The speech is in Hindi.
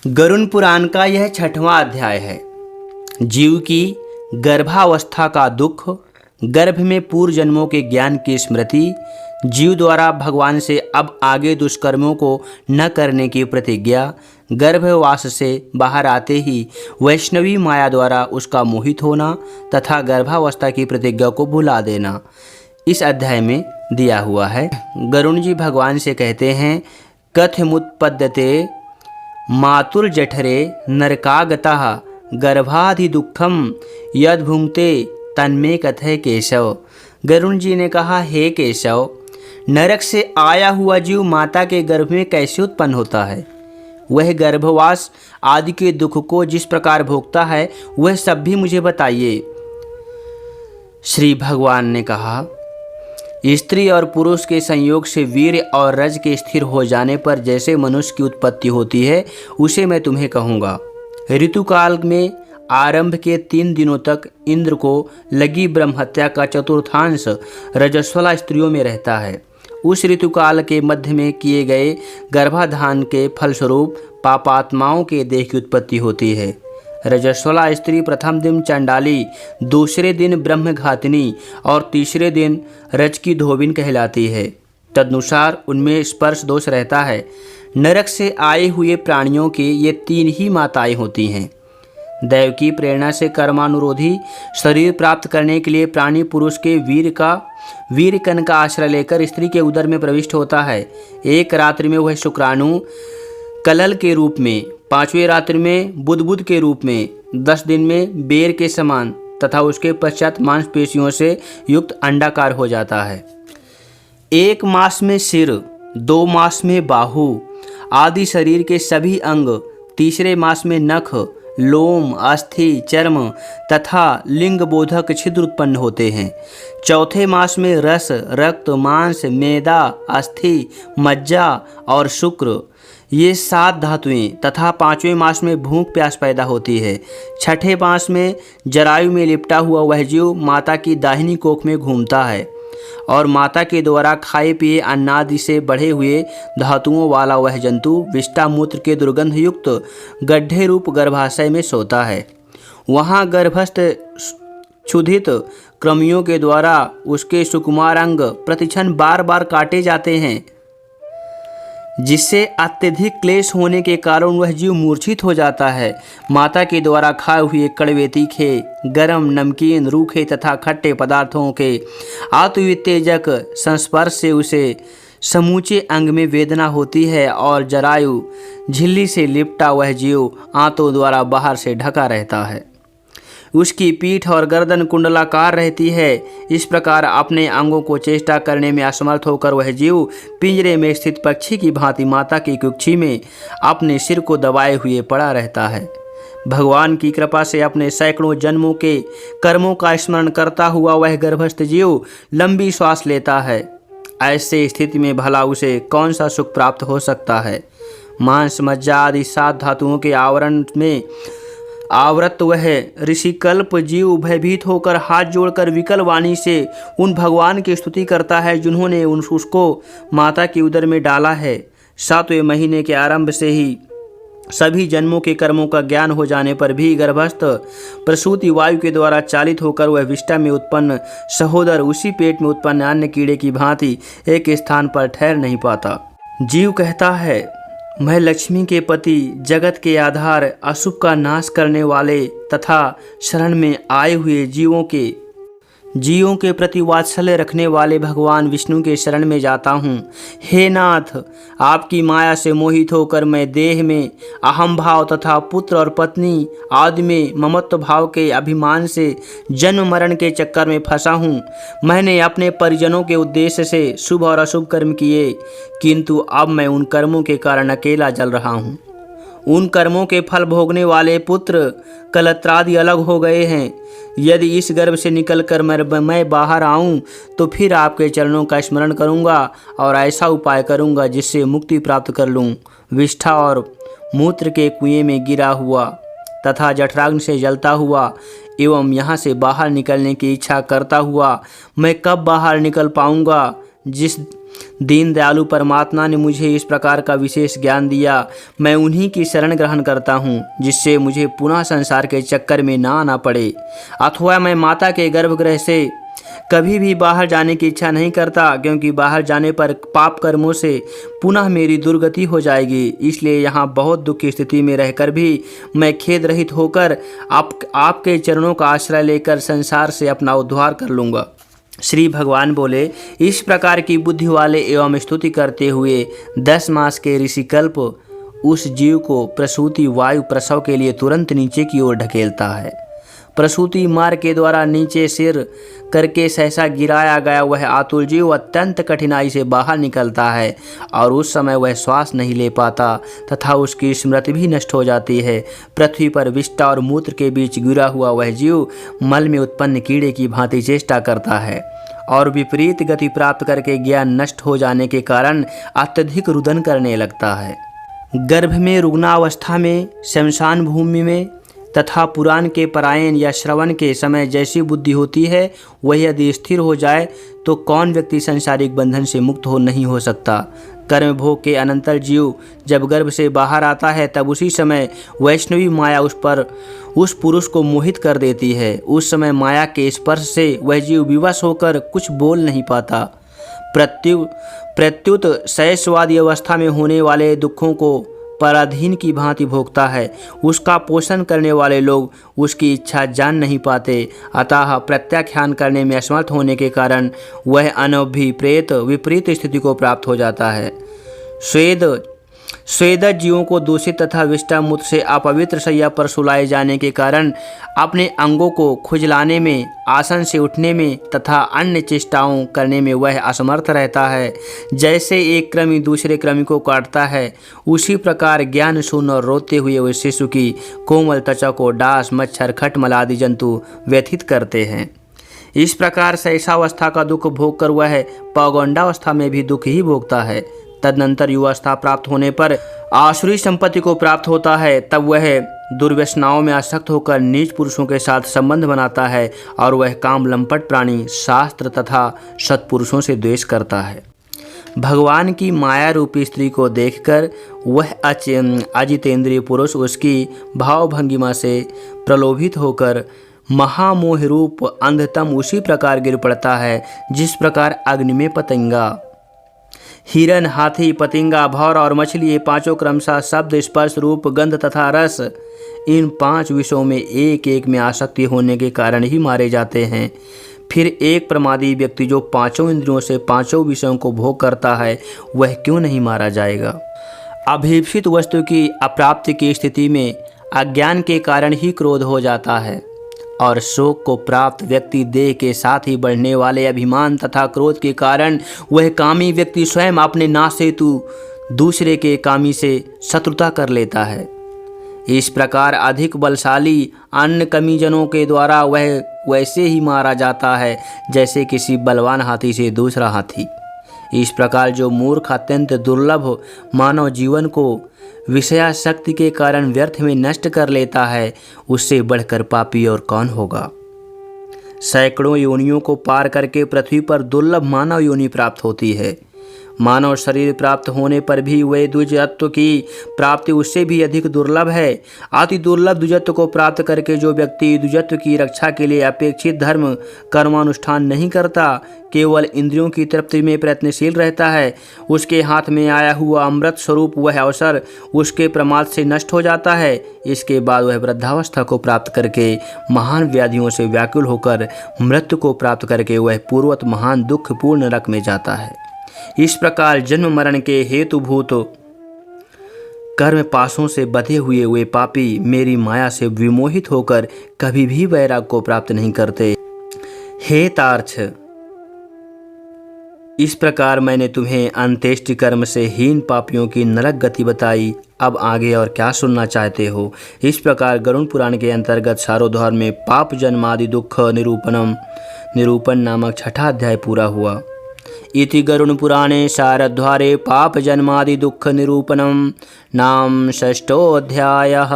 गरुड़ पुराण का यह 6वां अध्याय है। जीव की गर्भावस्था का दुख, गर्भ में पूर्व जन्मों के ज्ञान की स्मृति, जीव द्वारा भगवान से अब आगे दुष्कर्मों को न करने की प्रतिज्ञा, गर्भवास से बाहर आते ही वैष्णवी माया द्वारा उसका मोहित होना तथा गर्भावस्था की प्रतिज्ञा को भुला देना इस अध्याय में दिया हुआ है। गरुड़ जी भगवान से कहते हैं, कथमुत्पद्यते मातुर्जठरे नरकागतः गर्भाधि दुखम यद भुंक्ते तन्मे कथय केशव। गरुड़ जी ने कहा, हे केशव, नरक से आया हुआ जीव माता के गर्भ में कैसे उत्पन्न होता है? वह गर्भवास आदि के दुख को जिस प्रकार भोगता है वह सब भी मुझे बताइए। श्री भगवान ने कहा, स्त्री और पुरुष के संयोग से वीर्य और रज के स्थिर हो जाने पर जैसे मनुष्य की उत्पत्ति होती है उसे मैं तुम्हें कहूँगा। ऋतुकाल में आरंभ के 3 दिनों तक इंद्र को लगी ब्रह्महत्या का चतुर्थांश रजस्वला स्त्रियों में रहता है। उस ऋतुकाल के मध्य में किए गए गर्भाधान के फलस्वरूप पापात्माओं के देह की उत्पत्ति होती है। रजस्वला स्त्री प्रथम दिन चंडाली, दूसरे दिन ब्रह्मघातिनी और तीसरे दिन रज की धोबिन कहलाती है। तदनुसार उनमें स्पर्श दोष रहता है। नरक से आए हुए प्राणियों की ये 3 ही माताएं होती हैं। दैव की प्रेरणा से कर्मानुरोधी शरीर प्राप्त करने के लिए प्राणी पुरुष के वीर्यकण का आश्रय लेकर स्त्री के उदर में प्रविष्ट होता है। एक रात्रि में वह शुक्राणु कलल के रूप में, 5वें रात्रि में बुदबुद के रूप में, 10 दिन में बेर के समान तथा उसके पश्चात मांसपेशियों से युक्त अंडाकार हो जाता है। 1 मास में सिर, 2 मास में बाहु आदि शरीर के सभी अंग, तीसरे मास में नख, लोम, अस्थि, चर्म तथा लिंग बोधक छिद्र उत्पन्न होते हैं। चौथे मास में रस, रक्त, मांस, मेदा, अस्थि, मज्जा और शुक्र ये 7 धातुएं तथा 5वें मास में भूख प्यास पैदा होती है। 6ठे मास में जरायु में लिपटा हुआ वह जीव माता की दाहिनी कोख में घूमता है और माता के द्वारा खाए पिए अन्नादि से बढ़े हुए धातुओं वाला वह जंतु विष्टा मूत्र के दुर्गंध युक्त गड्ढे रूप गर्भाशय में सोता है। वहाँ गर्भस्थ क्षुधित कृमियों के द्वारा उसके सुकुमार अंग प्रतिक्षण बार बार काटे जाते हैं, जिससे अत्यधिक क्लेश होने के कारण वह जीव मूर्छित हो जाता है। माता के द्वारा खाए हुए कड़वे, तीखे, गरम, नमकीन, रूखे तथा खट्टे पदार्थों के आत्मवित्तेजक संस्पर्श से उसे समूचे अंग में वेदना होती है और जरायु झिल्ली से लिपटा वह जीव आंतों द्वारा बाहर से ढका रहता है। उसकी पीठ और गर्दन कुंडलाकार रहती है। इस प्रकार अपने अंगों को चेष्टा करने में असमर्थ होकर वह जीव पिंजरे में स्थित पक्षी की भांति माता की कुक्षी में अपने सिर को दबाए हुए पड़ा रहता है। भगवान की कृपा से अपने सैकड़ों जन्मों के कर्मों का स्मरण करता हुआ वह गर्भस्थ जीव लंबी श्वास लेता है। ऐसे स्थिति में भला उसे कौन सा सुख प्राप्त हो सकता है? मांस, मज्जा आदि 7 धातुओं के आवरण में आवृत वह ऋषिकल्प जीव भयभीत होकर हाथ जोड़कर विकल वाणी से उन भगवान की स्तुति करता है जिन्होंने उसको माता के उदर में डाला है। 7वें महीने के आरंभ से ही सभी जन्मों के कर्मों का ज्ञान हो जाने पर भी गर्भस्थ प्रसूति वायु के द्वारा चालित होकर वह विष्टा में उत्पन्न सहोदर उसी पेट में उत्पन्न अन्य कीड़े की भांति एक स्थान पर ठहर नहीं पाता। जीव कहता है, मैं लक्ष्मी के पति, जगत के आधार, अशुभ का नाश करने वाले तथा शरण में आए हुए जीवों के प्रति वात्सल्य रखने वाले भगवान विष्णु के शरण में जाता हूँ। हे नाथ, आपकी माया से मोहित होकर मैं देह में अहम भाव तथा पुत्र और पत्नी आदि में ममत्व भाव के अभिमान से जन्म मरण के चक्कर में फंसा हूँ। मैंने अपने परिजनों के उद्देश्य से शुभ और अशुभ कर्म किए, किंतु अब मैं उन कर्मों के कारण अकेला जल रहा हूँ। उन कर्मों के फल भोगने वाले पुत्र कलत्रादि अलग हो गए हैं। यदि इस गर्भ से निकलकर मैं बाहर आऊं तो फिर आपके चरणों का स्मरण करूंगा और ऐसा उपाय करूंगा जिससे मुक्ति प्राप्त कर लूं। विष्ठा और मूत्र के कुएं में गिरा हुआ तथा जठराग्नि से जलता हुआ एवं यहाँ से बाहर निकलने की इच्छा करता हुआ मैं कब बाहर निकल पाऊंगा? दीन दयालु परमात्मा ने मुझे इस प्रकार का विशेष ज्ञान दिया। मैं उन्हीं की शरण ग्रहण करता हूँ, जिससे मुझे पुनः संसार के चक्कर में ना आना पड़े। अथवा मैं माता के गर्भगृह से कभी भी बाहर जाने की इच्छा नहीं करता, क्योंकि बाहर जाने पर पाप कर्मों से पुनः मेरी दुर्गति हो जाएगी। इसलिए यहाँ बहुत दुख की स्थिति में रहकर भी मैं खेद रहित होकर आपके चरणों का आश्रय लेकर संसार से अपना उद्धार कर लूँगा। श्री भगवान बोले, इस प्रकार की बुद्धि वाले एवं स्तुति करते हुए 10 मास के ऋषिकल्प उस जीव को प्रसूति वायु प्रसव के लिए तुरंत नीचे की ओर ढकेलता है। प्रसूति मार्ग के द्वारा नीचे सिर करके सहसा गिराया गया वह आतुर जीव अत्यंत कठिनाई से बाहर निकलता है और उस समय वह श्वास नहीं ले पाता तथा उसकी स्मृति भी नष्ट हो जाती है। पृथ्वी पर विष्ठा और मूत्र के बीच गिरा हुआ वह जीव मल में उत्पन्न कीड़े की भांति चेष्टा करता है और विपरीत गति प्राप्त करके ज्ञान नष्ट हो जाने के कारण अत्यधिक रुदन करने लगता है। गर्भ में रुग्णावस्था में, शमशान भूमि में तथा पुराण के पारायण या श्रवण के समय जैसी बुद्धि होती है, वह यदि स्थिर हो जाए तो कौन व्यक्ति सांसारिक बंधन से मुक्त नहीं हो सकता। कर्म भोग के अनंतर जीव जब गर्भ से बाहर आता है, तब उसी समय वैष्णवी माया उस पुरुष को मोहित कर देती है। उस समय माया के स्पर्श से वह जीव विवश होकर कुछ बोल नहीं पाता। प्रत्युत शैशवादी अवस्था में होने वाले दुखों को पराधीन की भांति भोगता है। उसका पोषण करने वाले लोग उसकी इच्छा जान नहीं पाते, अतः प्रत्याख्यान करने में असमर्थ होने के कारण वह अनभिप्रेत विपरीत स्थिति को प्राप्त हो जाता है। स्वेदक जीवों को दूषित तथा विष्ठा मूत्र से अपवित्र शैया पर सुलाए जाने के कारण अपने अंगों को खुजलाने में, आसन से उठने में तथा अन्य चेष्टाओं करने में वह असमर्थ रहता है। जैसे एक कृमि दूसरे कृमि को काटता है, उसी प्रकार ज्ञान शून्य और रोते हुए उस शिशु की कोमल त्वचा को डांस, मच्छर, खटमल आदि जंतु व्यथित करते हैं। इस प्रकार शैशवावस्था का दुख भोग कर वह पौगंडावस्था में भी दुख ही भोगता है। तदनंतर युवावस्था प्राप्त होने पर आसुरी संपत्ति को प्राप्त होता है। तब वह दुर्व्यसनाओं में आसक्त होकर नीच पुरुषों के साथ संबंध बनाता है और वह काम लंपट प्राणी, शास्त्र तथा सत्पुरुषों से द्वेष करता है। भगवान की माया रूपी स्त्री को देखकर वह अजितेंद्रिय पुरुष उसकी भावभंगिमा से प्रलोभित होकर महामोह रूप अंधतम उसी प्रकार गिर पड़ता है, जिस प्रकार अग्नि में पतंगा, हिरण, हाथी, पतिंगा, भौर और मछली, ये पांचों क्रमशः शब्द, स्पर्श, रूप, गंध तथा रस, इन 5 विषयों में एक एक में आसक्ति होने के कारण ही मारे जाते हैं। फिर एक प्रमादी व्यक्ति जो 5 इंद्रियों से 5 विषयों को भोग करता है, वह क्यों नहीं मारा जाएगा। अभीप्सित वस्तु की अप्राप्ति की स्थिति में अज्ञान के कारण ही क्रोध हो जाता है और शोक को प्राप्त व्यक्ति देह के साथ ही बढ़ने वाले अभिमान तथा क्रोध के कारण वह कामी व्यक्ति स्वयं अपने नाश हेतु दूसरे के कामी से शत्रुता कर लेता है। इस प्रकार अधिक बलशाली अन्य कमीजनों के द्वारा वह वैसे ही मारा जाता है जैसे किसी बलवान हाथी से दूसरा हाथी। इस प्रकार जो मूर्ख अत्यंत दुर्लभ मानव जीवन को विषयासक्ति के कारण व्यर्थ में नष्ट कर लेता है, उससे बढ़कर पापी और कौन होगा। सैकड़ों योनियों को पार करके पृथ्वी पर दुर्लभ मानव योनि प्राप्त होती है। मानव शरीर प्राप्त होने पर भी वे द्विजत्व की प्राप्ति उससे भी अधिक दुर्लभ है। अति दुर्लभ द्विजत्व को प्राप्त करके जो व्यक्ति द्विजत्व की रक्षा के लिए अपेक्षित धर्म कर्मानुष्ठान नहीं करता, केवल इंद्रियों की तृप्ति में प्रयत्नशील रहता है, उसके हाथ में आया हुआ अमृत स्वरूप वह अवसर उसके प्रमाद से नष्ट हो जाता है। इसके बाद वह वृद्धावस्था को प्राप्त करके महान व्याधियों से व्याकुल होकर मृत्यु को प्राप्त करके वह पूर्वत महान दुखपूर्ण नरक में जाता है। इस प्रकार जन्म मरण के हेतुभूत कर्म पाशों से बंधे हुए वे पापी मेरी माया से विमोहित होकर कभी भी वैराग को प्राप्त नहीं करते। हे तार्क्ष, इस प्रकार मैंने तुम्हें अंत्येष्टि कर्म से हीन पापियों की नरक गति बताई। अब आगे और क्या सुनना चाहते हो। इस प्रकार गरुड़ पुराण के अंतर्गत सारोद्धार में पाप जन्मादि दुख निरूपण नामक 6ठा अध्याय पूरा हुआ। इति गरुड़ पुराणे सारद्वारे पाप जन्मादि दुख निरूपणम नाम 6ठो अध्यायः।